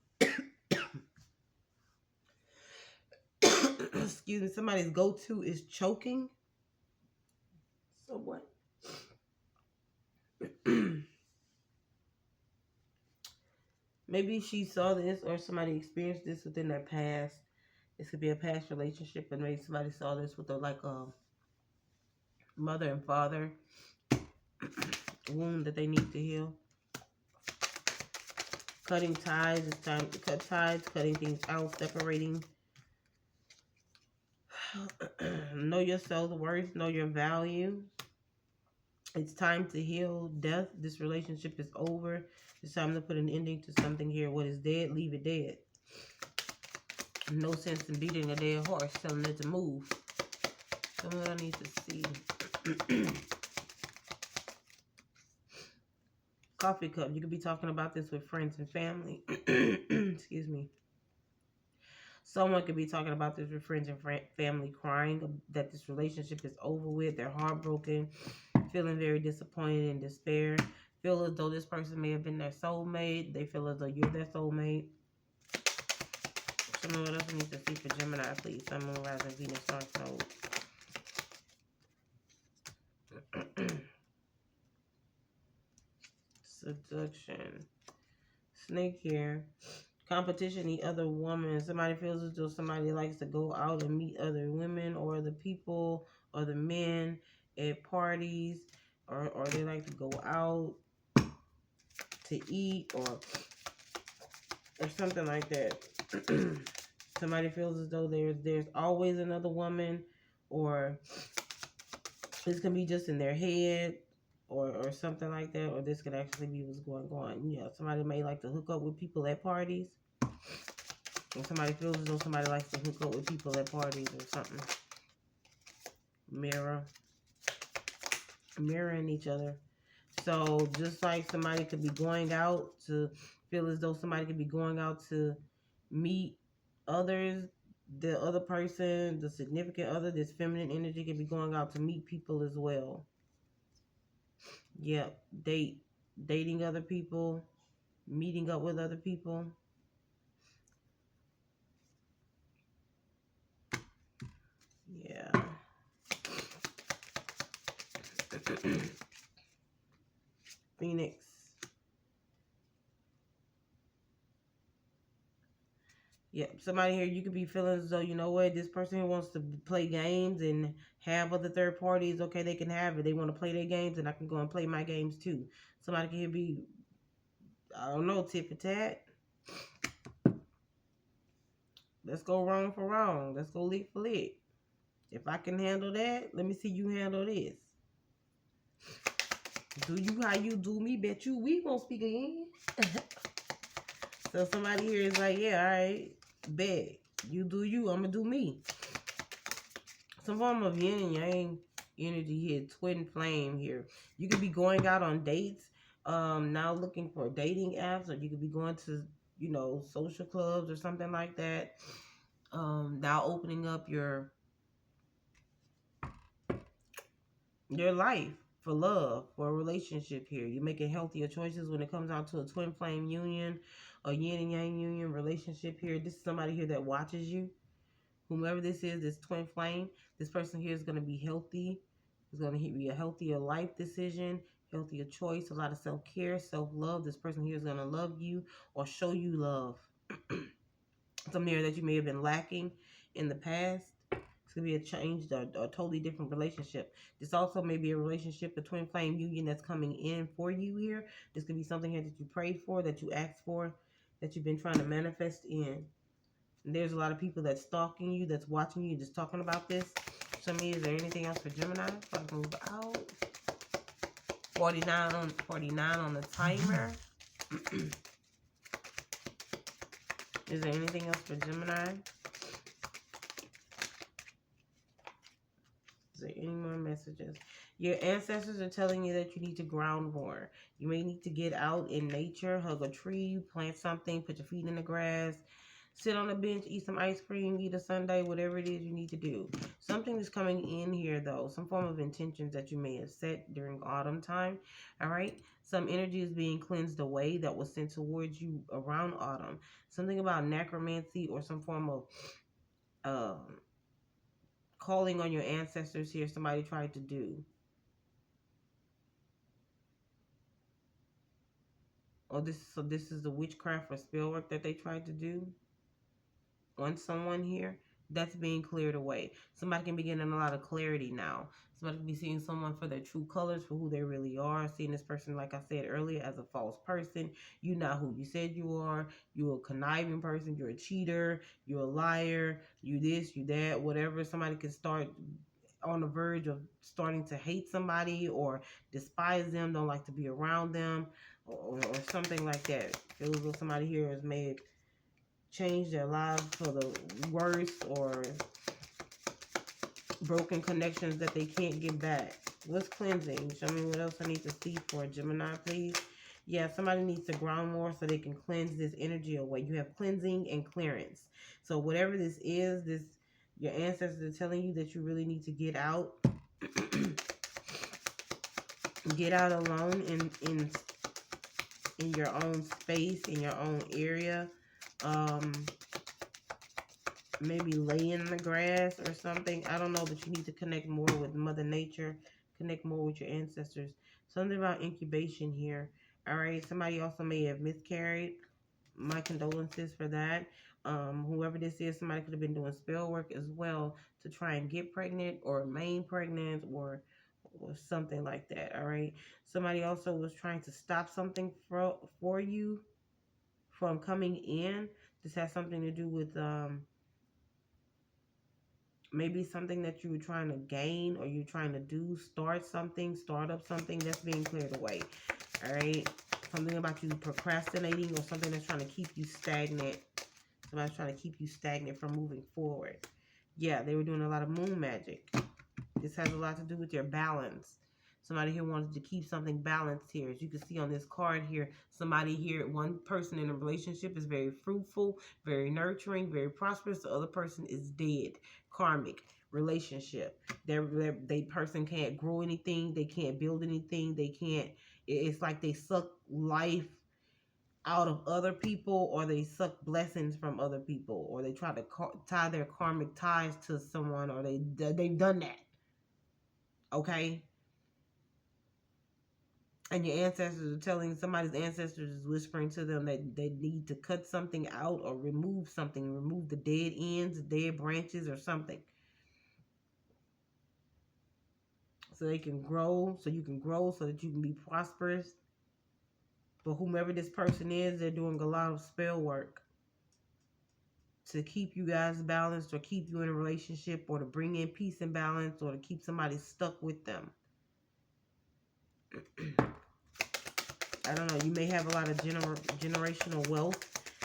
Excuse me, somebody's go-to is choking. So what? Maybe she saw this or somebody experienced this within their past. This could be a past relationship, and maybe somebody saw this with a mother and father wound that they need to heal. Cutting ties. It's time to cut ties, cutting things out, separating. Know your self-worth, know your value. It's time to heal death. This relationship is over. It's time to put an ending to something here. What is dead, leave it dead. No sense in beating a dead horse, telling it to move. Tell me what I need to see. Coffee cup. You could be talking about this with friends and family. Excuse me. Someone could be talking about this with friends and family, crying that this relationship is over with. They're heartbroken, feeling very disappointed and despair. Feel as though this person may have been their soulmate. They feel as though you're their soulmate. Tell me what else I need to see for Gemini, please. Sun, Moon, Rising, Venus, North Node. Seduction. Snake here. Competition, the other woman. Somebody feels as though somebody likes to go out and meet other women or other people or the men at parties, or they like to go out to eat or something like that. Somebody feels as though there's always another woman, or this can be just in their head or something like that, or this could actually be what's going on. You know, somebody may like to hook up with people at parties. And somebody feels as though somebody likes to hook up with people at parties or something. Mirroring each other. So just like somebody could be going out to feel as though somebody could be going out to meet others, the other person, the significant other, this feminine energy could be going out to meet people as well. Yep, dating other people, meeting up with other people. Yeah. Phoenix. Yep, somebody here, you could be feeling as though, you know what, this person here wants to play games and have other third parties. Okay, they can have it. They want to play their games, and I can go and play my games too. Somebody can be, I don't know, tit for tat. Let's go wrong for wrong. Let's go lick for lick. If I can handle that, let me see you handle this. Do you how you do me? Bet you we won't speak again. So somebody here is like, yeah, all right, bet. You do you, I'm going to do me. Some form of yin and yang energy here, twin flame here. You could be going out on dates, now looking for dating apps, or you could be going to, you know, social clubs or something like that. Now opening up your life for love, for a relationship here. You're making healthier choices when it comes out to a twin flame union, a yin and yang union relationship here. This is somebody here that watches you. Whomever this is, this twin flame, this person here is going to be healthy. It's going to be a healthier life decision, healthier choice, a lot of self-care, self-love. This person here is going to love you or show you love. Something here that you may have been lacking in the past. It's going to be a changed or a totally different relationship. This also may be a relationship, a twin flame union that's coming in for you here. This could be something here that you prayed for, that you asked for, that you've been trying to manifest in. And there's a lot of people that's stalking you, that's watching you, just talking about this. So me, is there anything else for Gemini? If I move out. 49 on the timer. Is there anything else for Gemini? Is there any more messages? Your ancestors are telling you that you need to ground more. You may need to get out in nature, hug a tree, plant something, put your feet in the grass, sit on a bench, eat some ice cream, eat a sundae, whatever it is you need to do. Something is coming in here, though. Some form of intentions that you may have set during autumn time. All right? Some energy is being cleansed away that was sent towards you around autumn. Something about necromancy or some form of calling on your ancestors here. Somebody tried to do. Or this is the witchcraft or spell work that they tried to do on someone here. That's being cleared away. Somebody can be getting a lot of clarity now. Somebody can be seeing someone for their true colors, for who they really are. Seeing this person, like I said earlier, as a false person. You're not who you said you are. You're a conniving person. You're a cheater. You're a liar. You this, you that, whatever. Somebody can start on the verge of starting to hate somebody or despise them, don't like to be around them, or something like that. Feels as though somebody here has made change their lives for the worse, or broken connections that they can't get back. What's cleansing? Show me what else I need to see for Gemini, please. Yeah, somebody needs to ground more so they can cleanse this energy away. You have cleansing and clearance. So whatever this is, your ancestors are telling you that you really need to get out. Get out alone in your own space, in your own area. Maybe lay in the grass or something. I don't know, but you need to connect more with Mother Nature. Connect more with your ancestors. Something about incubation here. All right. Somebody also may have miscarried. My condolences for that. Whoever this is, somebody could have been doing spell work as well to try and get pregnant or remain pregnant or something like that. All right. Somebody also was trying to stop something for you from coming in. This has something to do with maybe something that you were trying to gain or you're trying to do, start up something that's being cleared away. All right. Something about you procrastinating or something that's trying to keep you stagnant. Somebody's trying to keep you stagnant from moving forward. Yeah, they were doing a lot of moon magic. This has a lot to do with your balance. Somebody here wanted to keep something balanced here. As you can see on this card here, somebody here, one person in a relationship is very fruitful, very nurturing, very prosperous. The other person is dead, karmic relationship. They person can't grow anything. They can't build anything. They can't, it's like they suck life out of other people, or they suck blessings from other people, or they try to tie their karmic ties to someone, or they've done that. Okay? And your ancestors are telling, somebody's ancestors is whispering to them that they need to cut something out or remove something, remove the dead ends, dead branches or something. So they can grow, so you can grow, so that you can be prosperous. But whomever this person is, they're doing a lot of spell work to keep you guys balanced, or keep you in a relationship, or to bring in peace and balance, or to keep somebody stuck with them. I don't know. You may have a lot of generational wealth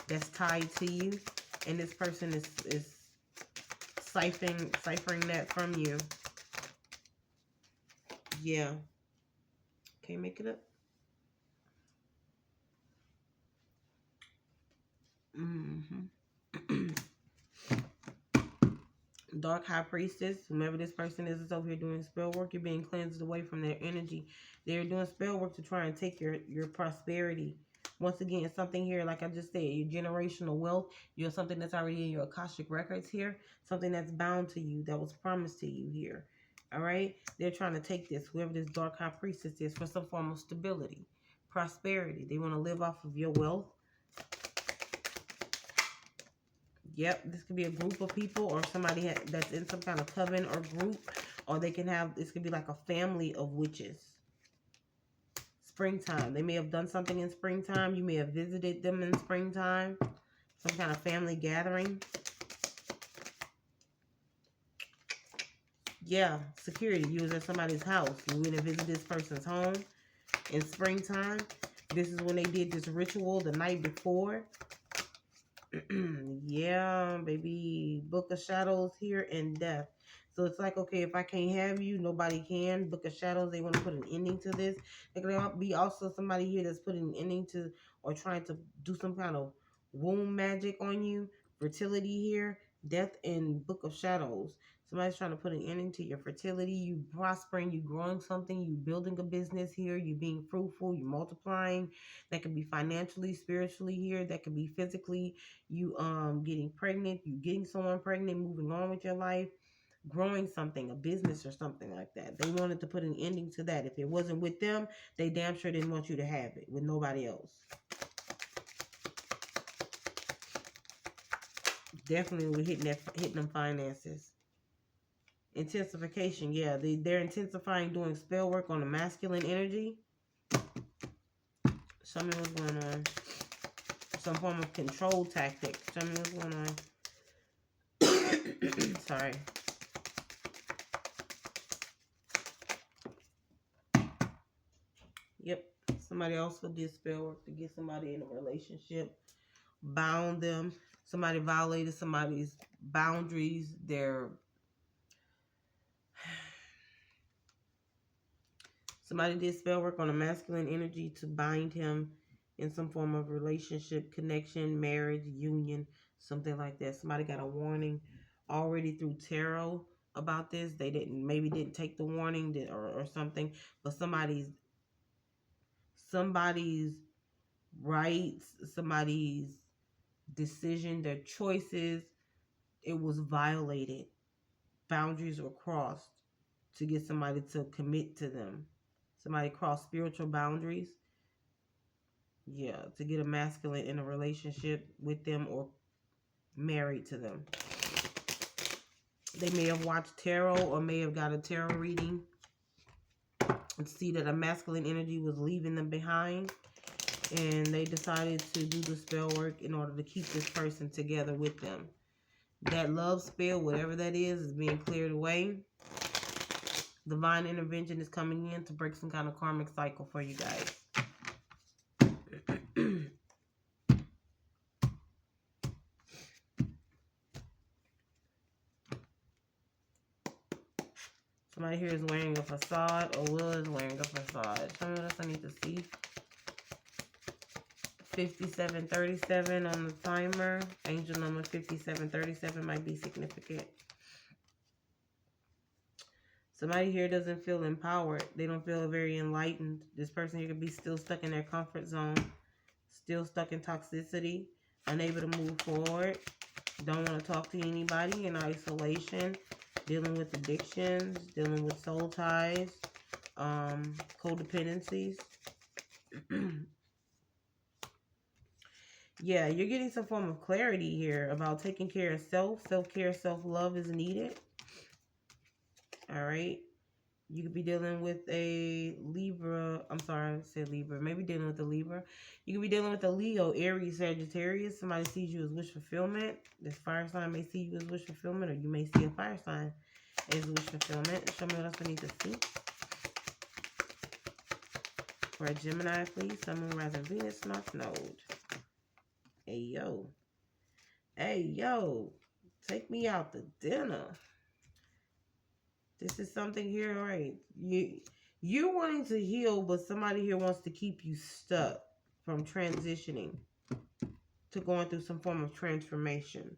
that's tied to you, and this person is ciphering that from you. Yeah. Can't make it up. Dark High Priestess, whomever this person is over here doing spell work, you're being cleansed away from their energy. They're doing spell work to try and take your prosperity. Once again, something here, like I just said, your generational wealth, you're something that's already in your Akashic records here, something that's bound to you, that was promised to you here. All right? They're trying to take this, whoever this Dark High Priestess is, for some form of stability, prosperity. They want to live off of your wealth. Yep, this could be a group of people, or somebody that's in some kind of coven or group, or they can have, this could be like a family of witches. Springtime. They may have done something in springtime. You may have visited them in springtime. Some kind of family gathering. Yeah, security. You was at somebody's house. You went and visited this person's home in springtime. This is when they did this ritual the night before. Yeah, baby. Book of Shadows here and death. So it's like, okay, if I can't have you, nobody can. Book of Shadows, they want to put an ending to this. There could be also somebody here that's putting an ending to or trying to do some kind of womb magic on you. Fertility here, death and Book of Shadows. Somebody's trying to put an ending to your fertility. You prospering, you growing something, you building a business here, you being fruitful, you multiplying. That could be financially, spiritually here. That could be physically, you getting pregnant, you getting someone pregnant, moving on with your life, growing something, a business or something like that. They wanted to put an ending to that. If it wasn't with them, they damn sure didn't want you to have it with nobody else. Definitely we're hitting them finances. Intensification, yeah, they're intensifying doing spell work on the masculine energy. Show me what's going on. Some form of control tactic. Show me what's going on. Sorry. Yep. Somebody also did spell work to get somebody in a relationship. Bound them. Somebody violated somebody's boundaries. Somebody did spell work on a masculine energy to bind him in some form of relationship, connection, marriage, union, something like that. Somebody got a warning already through tarot about this. They maybe didn't take the warning or something, but somebody's rights, somebody's decision, their choices, it was violated. Boundaries were crossed to get somebody to commit to them. Somebody crossed spiritual boundaries. Yeah, to get a masculine in a relationship with them or married to them. They may have watched tarot or may have got a tarot reading and see that a masculine energy was leaving them behind. And they decided to do the spell work in order to keep this person together with them. That love spell, whatever that is being cleared away. Divine intervention is coming in to break some kind of karmic cycle for you guys. Somebody here is wearing a facade or was wearing a facade. Tell me what else I need to see. 5737 on the timer. Angel number 5737 might be significant. Somebody here doesn't feel empowered. They don't feel very enlightened. This person here could be still stuck in their comfort zone. Still stuck in toxicity. Unable to move forward. Don't want to talk to anybody, in isolation. Dealing with addictions. Dealing with soul ties. Codependencies. Yeah, you're getting some form of clarity here about taking care of self. Self-care, self-love is needed. All right. You could be dealing with a Libra. I'm sorry, I said Libra. Maybe dealing with a Libra. You could be dealing with a Leo, Aries, Sagittarius. Somebody sees you as wish fulfillment. This fire sign may see you as wish fulfillment, or you may see a fire sign as wish fulfillment. Show me what else I need to see. For a Gemini, please. Sun, Moon, Rising, Venus, North Node. Hey, yo. Hey, yo. Take me out to dinner. This is something here, all right? You're wanting to heal, but somebody here wants to keep you stuck from transitioning to going through some form of transformation.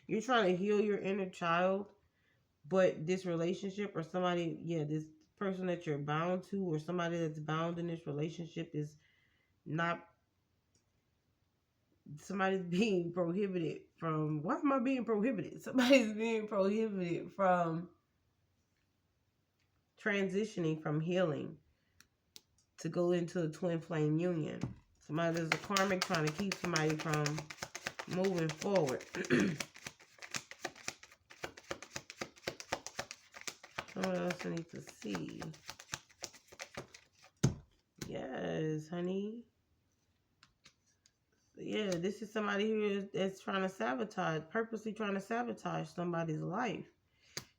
You're trying to heal your inner child, but this relationship or somebody, this person that you're bound to or somebody that's bound in this relationship is not... Somebody's being prohibited from... Why am I being prohibited? Somebody's being prohibited from transitioning from healing to go into a twin flame union. Somebody is a karmic trying to keep somebody from moving forward. What else I need to see? Yes, honey. Yeah, this is somebody who is trying to sabotage, purposely trying to sabotage somebody's life.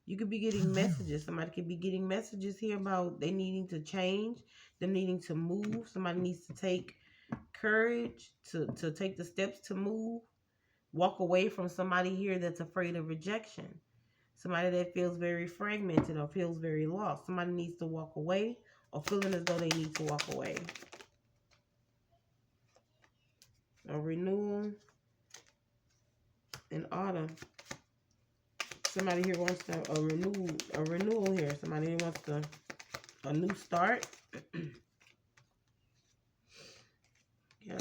You could be getting messages. Somebody could be getting messages here about they needing to change, them needing to move. Somebody needs to take courage to take the steps to move. Walk away from somebody here that's afraid of rejection. Somebody that feels very fragmented or feels very lost. Somebody needs to walk away or feeling as though they need to walk away. A renewal in autumn. Somebody here wants a renewal here. Somebody wants a new start. Yeah.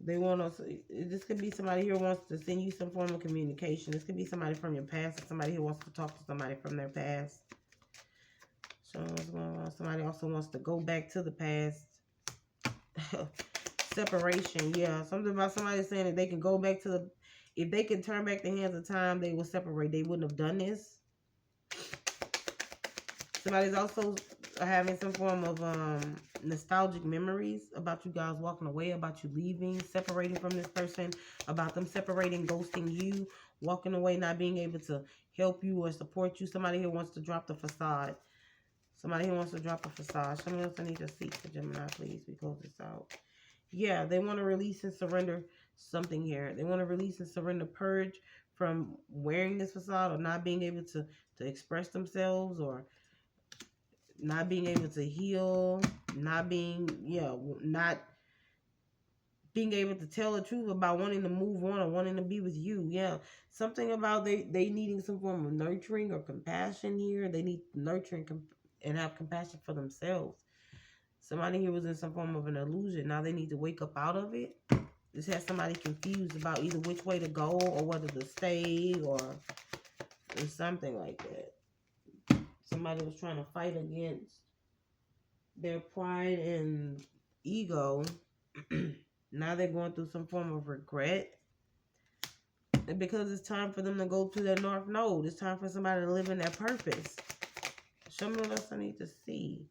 They want us. This could be somebody here wants to send you some form of communication. This could be somebody from your past, or somebody who wants to talk to somebody from their past. So what's going on? Somebody also wants to go back to the past. Separation, yeah. Something about somebody saying that they can go back to the. If they can turn back the hands of time, they will separate. They wouldn't have done this. Somebody's also having some form of nostalgic memories about you guys walking away, about you leaving, separating from this person, about them separating, ghosting you, walking away, not being able to help you or support you. Somebody here wants to drop the facade. Somebody here wants to drop a facade. Somebody else I need to seek for Gemini, please. We close this out. Yeah, they want to release and surrender something here. They want to release and surrender, purge from wearing this facade or not being able to express themselves or not being able to heal, not being able to tell the truth about wanting to move on or wanting to be with you. Yeah, something about they needing some form of nurturing or compassion here. They need nurturing and have compassion for themselves. Somebody here was in some form of an illusion. Now they need to wake up out of it. This has somebody confused about either which way to go or whether to stay or something like that. Somebody was trying to fight against their pride and ego. Now they're going through some form of regret. And because it's time for them to go to their North Node. It's time for somebody to live in their purpose. Show me what else I need to see.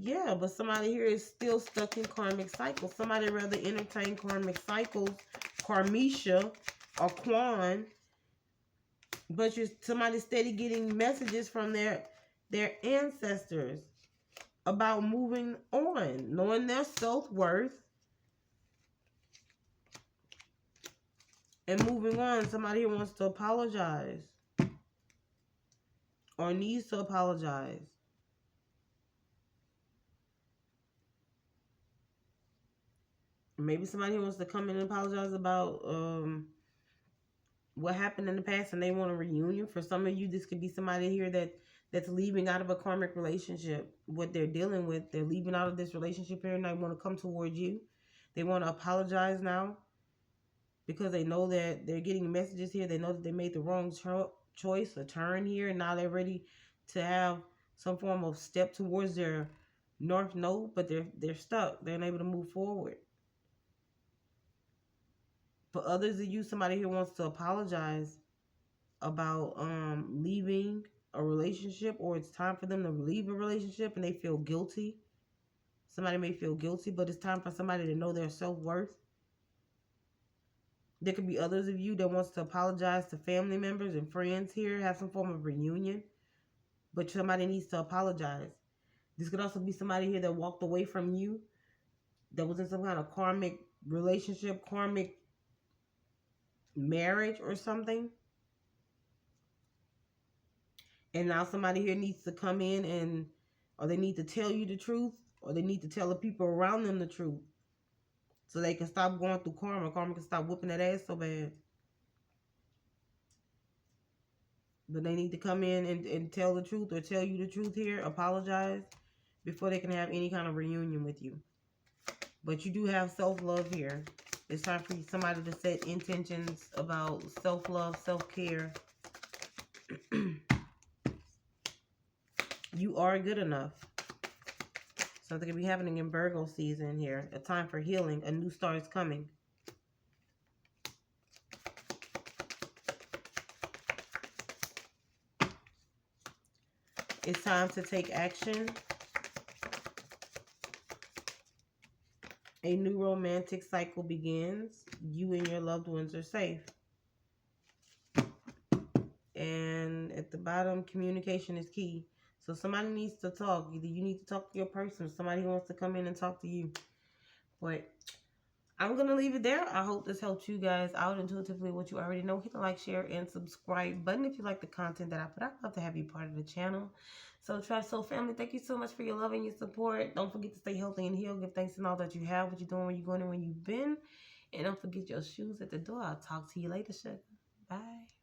Yeah, but somebody here is still stuck in karmic cycles. Somebody rather entertain karmic cycles, karmisha, or kwan. But somebody steady getting messages from their ancestors about moving on, knowing their self-worth, and moving on. Somebody here wants to apologize or needs to apologize. Maybe somebody wants to come in and apologize about what happened in the past and they want a reunion. For some of you, this could be somebody here that's leaving out of a karmic relationship. What they're dealing with, they're leaving out of this relationship here and they want to come towards you. They want to apologize now because they know that they're getting messages here. They know that they made the wrong choice, a turn here, and now they're ready to have some form of step towards their North Node, but they're stuck. They're unable to move forward. For others of you, somebody here wants to apologize about leaving a relationship, or it's time for them to leave a relationship and they feel guilty. Somebody may feel guilty, but it's time for somebody to know their self-worth. There could be others of you that wants to apologize to family members and friends here, have some form of reunion, but somebody needs to apologize. This could also be somebody here that walked away from you, that was in some kind of karmic relationship, karmic marriage or something. And now somebody here needs to come in or they need to tell you the truth, or they need to tell the people around them the truth so they can stop going through karma. Karma can stop whooping that ass so bad. But they need to come in and tell the truth or tell you the truth here, apologize, before they can have any kind of reunion with you. But you do have self-love here. It's time for somebody to set intentions about self-love, self-care. You are good enough. Something could be happening in Virgo season here. A time for healing. A new start is coming. It's time to take action. A new romantic cycle begins. You and your loved ones are safe. And at the bottom, communication is key. So somebody needs to talk. Either you need to talk to your person or somebody who wants to come in and talk to you. But I'm going to leave it there. I hope this helped you guys out intuitively, what you already know. Hit the like, share, and subscribe button if you like the content that I put out. I'd love to have you part of the channel. So, Tribe Soul family, thank you so much for your love and your support. Don't forget to stay healthy and heal. Give thanks in all that you have, what you're doing, where you're going, and where you've been. And don't forget your shoes at the door. I'll talk to you later, sugar. Bye.